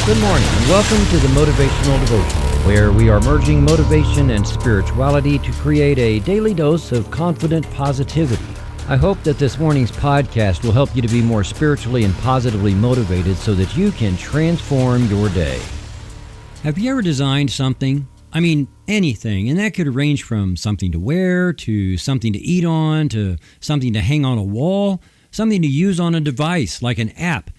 Good morning and welcome to the Motivational Devotional, where we are merging motivation and spirituality to create a daily dose of confident positivity. I hope that this morning's podcast will help you to be more spiritually and positively motivated so that you can transform your day. Have you ever designed something? I mean, anything, and that could range from something to wear, to something to eat on, to something to hang on a wall, something to use on a device like an app.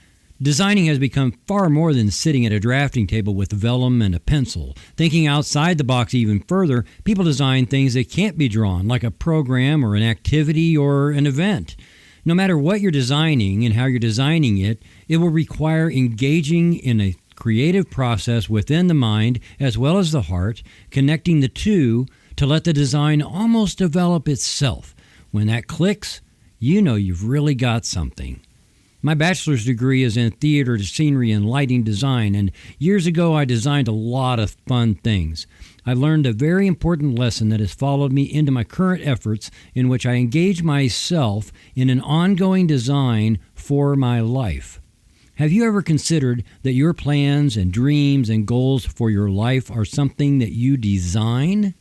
Designing has become far more than sitting at a drafting table with vellum and a pencil. Thinking outside the box even further, people design things that can't be drawn, like a program or an activity or an event. No matter what you're designing and how you're designing it, it will require engaging in a creative process within the mind as well as the heart, connecting the two to let the design almost develop itself. When that clicks, you know you've really got something. My bachelor's degree is in theater, scenery, and lighting design, and years ago I designed a lot of fun things. I learned a very important lesson that has followed me into my current efforts, in which I engage myself in an ongoing design for my life. Have you ever considered that your plans and dreams and goals for your life are something that you design?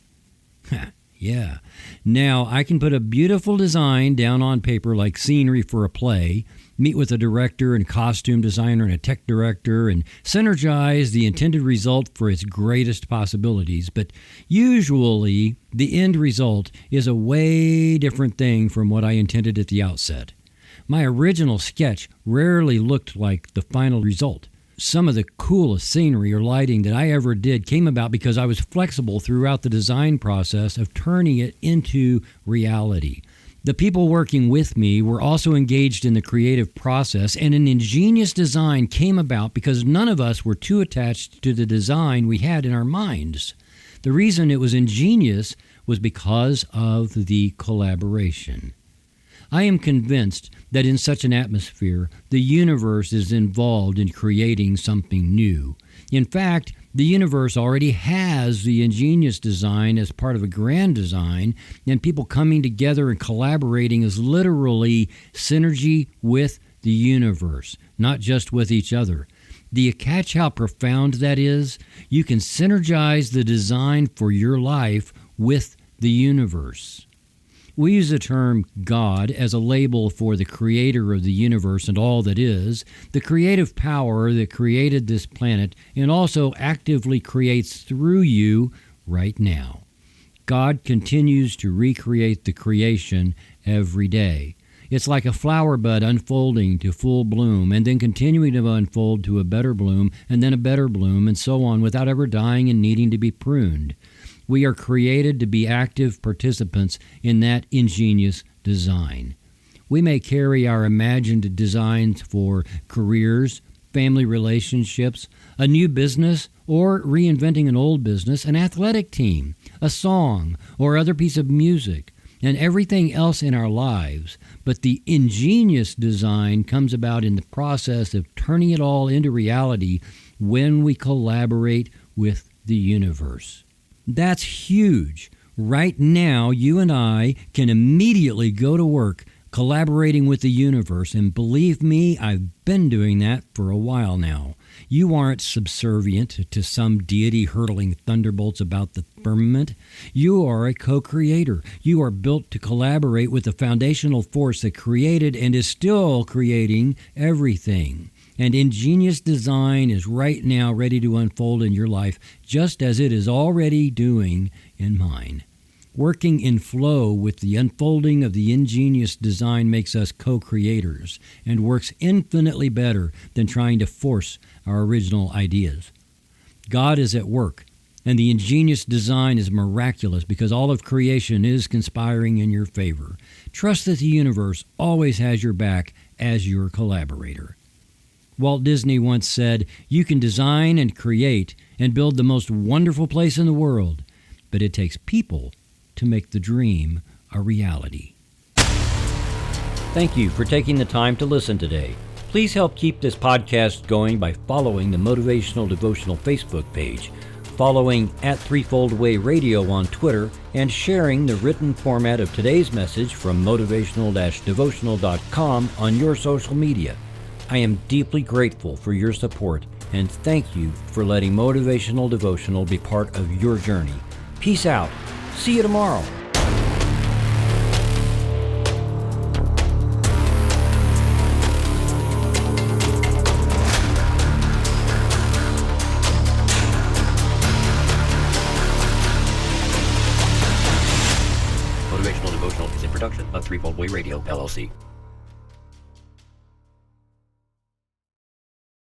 Yeah. Now, I can put a beautiful design down on paper like scenery for a play, meet with a director and costume designer and a tech director, and synergize the intended result for its greatest possibilities. But usually, the end result is a way different thing from what I intended at the outset. My original sketch rarely looked like the final result. Some of the coolest scenery or lighting that I ever did came about because I was flexible throughout the design process of turning it into reality. The people working with me were also engaged in the creative process, and an ingenious design came about because none of us were too attached to the design we had in our minds. The reason it was ingenious was because of the collaboration. I am convinced that in such an atmosphere, the universe is involved in creating something new. In fact, the universe already has the ingenious design as part of a grand design, and people coming together and collaborating is literally synergy with the universe, not just with each other. Do you catch how profound that is? You can synergize the design for your life with the universe. We use the term God as a label for the creator of the universe and all that is, the creative power that created this planet and also actively creates through you right now. God continues to recreate the creation every day. It's like a flower bud unfolding to full bloom and then continuing to unfold to a better bloom and then a better bloom and so on without ever dying and needing to be pruned. We are created to be active participants in that ingenious design. We may carry our imagined designs for careers, family relationships, a new business, or reinventing an old business, an athletic team, a song, or other piece of music, and everything else in our lives. But the ingenious design comes about in the process of turning it all into reality when we collaborate with the universe. That's huge. Right now, you and I can immediately go to work collaborating with the universe, and believe me, I've been doing that for a while now. You aren't subservient to some deity hurtling thunderbolts about the firmament. You are a co-creator. You are built to collaborate with the foundational force that created and is still creating everything. And ingenious design is right now ready to unfold in your life, just as it is already doing in mine. Working in flow with the unfolding of the ingenious design makes us co-creators and works infinitely better than trying to force our original ideas. God is at work, and the ingenious design is miraculous because all of creation is conspiring in your favor. Trust that the universe always has your back as your collaborator. Walt Disney once said, "You can design and create and build the most wonderful place in the world, but it takes people to make the dream a reality." Thank you for taking the time to listen today. Please help keep this podcast going by following the Motivational Devotional Facebook page, following @ThreefoldWay Radio on Twitter, and sharing the written format of today's message from motivational-devotional.com on your social media. I am deeply grateful for your support And thank you for letting Motivational Devotional be part of your journey. Peace out. See you tomorrow. Motivational Devotional is in production of Threefold Way Radio, LLC.